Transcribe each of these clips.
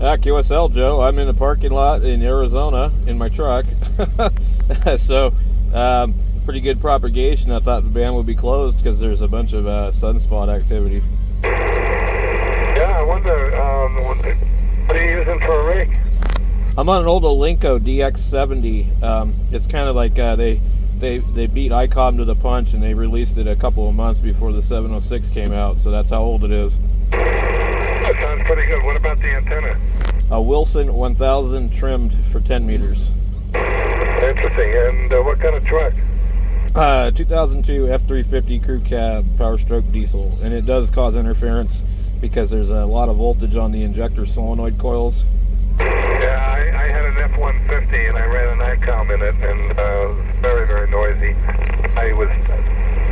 QSL, Joe. I'm in a parking lot in Arizona in my truck. So, pretty good propagation. I thought the band would be closed because there's a bunch of sunspot activity. Yeah, I wonder, what are you using for a rig? I'm on an old alinco dx70. It's kind of like they beat ICOM to the punch, and they released it a couple of months before the 706 came out, so that's how old it is. That sounds pretty good. What about the antenna? A Wilson 1000 trimmed for 10 meters. Interesting. And what kind of truck? 2002 F350 crew cab power stroke diesel, and it does cause interference because there's a lot of voltage on the injector solenoid coils. Yeah, I had an F-150 and I ran an ICOM in it, and it was very, very noisy. I was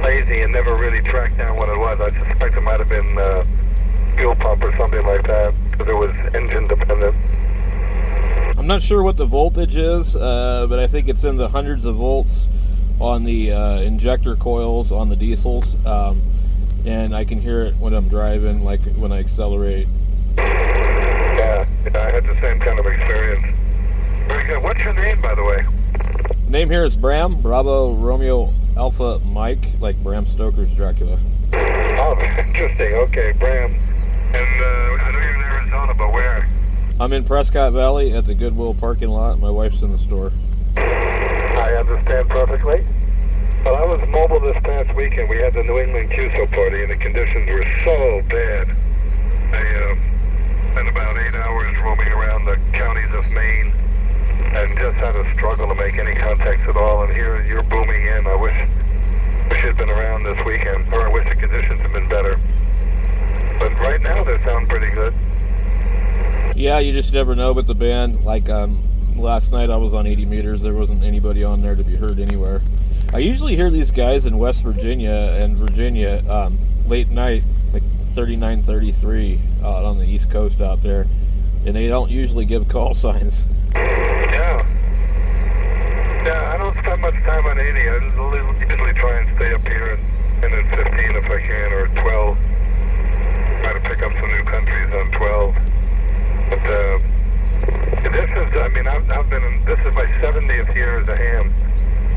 lazy and never really tracked down what it was. I suspect it might have been fuel pump or something like that, because it was engine dependent. I'm not sure what the voltage is, but I think it's in the hundreds of volts on the injector coils on the diesels, and I can hear it when I'm driving, like when I accelerate. Yeah, I had the same kind of experience. Very good. What's your name, by the way? Name here is Bram, Bravo Romeo Alpha Mike, like Bram Stoker's Dracula. Oh, interesting. Okay, Bram. And I know you're in Arizona, but where? I'm in Prescott Valley at the Goodwill parking lot. My wife's in the store. I understand perfectly. Well, I was mobile this past weekend. We had the New England QSO party, and the conditions were so bad. I spent about 8 hours roaming around the counties of Maine, and just had a struggle to make any contacts at all. And here you're booming in. I wish you'd been around this weekend, or I wish the conditions had been better. But right now they sound pretty good. Yeah, you just never know with the band. Like last night I was on 80 meters. There wasn't anybody on there to be heard anywhere. I usually hear these guys in West Virginia and Virginia late night, like 39, 33 on the East Coast out there, and they don't usually give call signs. Yeah, I don't spend much time on 80. I usually try and stay up here and then 15 if I can, or 12. Try to pick up some new countries on 12. But this is, I mean, I've been in, this is my 70th year as a ham.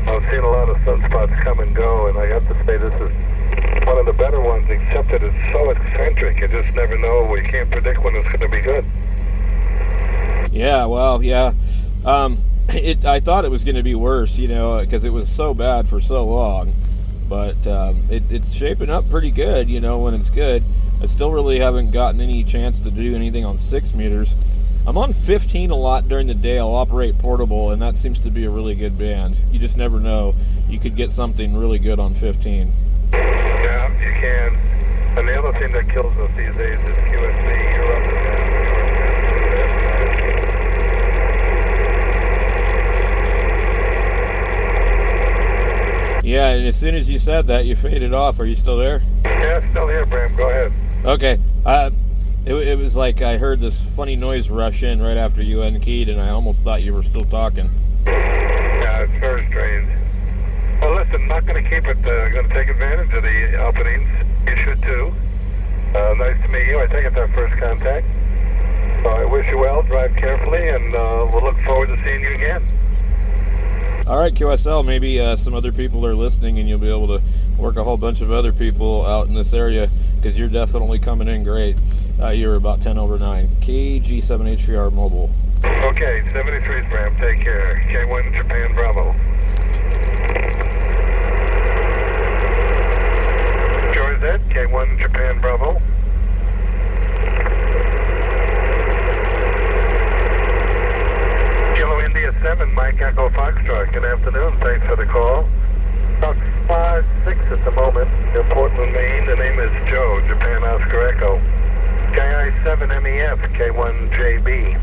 I've seen a lot of sunspots come and go, and I have to say this is one of the better ones, except that it's so eccentric. You just never know. We can't predict when it's going to be good. Yeah, well, yeah. I thought it was going to be worse, you know, because it was so bad for so long. But it's shaping up pretty good, you know, when it's good. I still really haven't gotten any chance to do anything on 6 meters. I'm on 15 a lot during the day. I'll operate portable, and that seems to be a really good band. You just never know. You could get something really good on 15. Yeah, you can. And the other thing that kills us these days is QSC. You're up and down. Yeah, and as soon as you said that, you faded off. Are you still there? Yeah, still here, Bram. Go ahead. Okay. It was like I heard this funny noise rush in right after you unkeyed, and I almost thought you were still talking. Yeah, it's very strange. Well, listen, I'm not going to keep it. I'm going to take advantage of the openings. You should too. Nice to meet you. I think it's our first contact. So I wish you well. Drive carefully, and we'll look forward to seeing you again. All right, QSL, maybe some other people are listening, and you'll be able to work a whole bunch of other people out in this area, because you're definitely coming in great. You're about 10 over 9. KG7 HVR mobile. Okay, 73's Bram. Take care. K1 Japan Bravo. George Z, K1 Japan Bravo. Kilo India 7, Mike Echo Foxtrot. Good afternoon. Thanks for the call. About 5-6 at the moment in Portland, Maine. The name is Joe, Japan Oscar Echo. KI7 MEF, K1jb.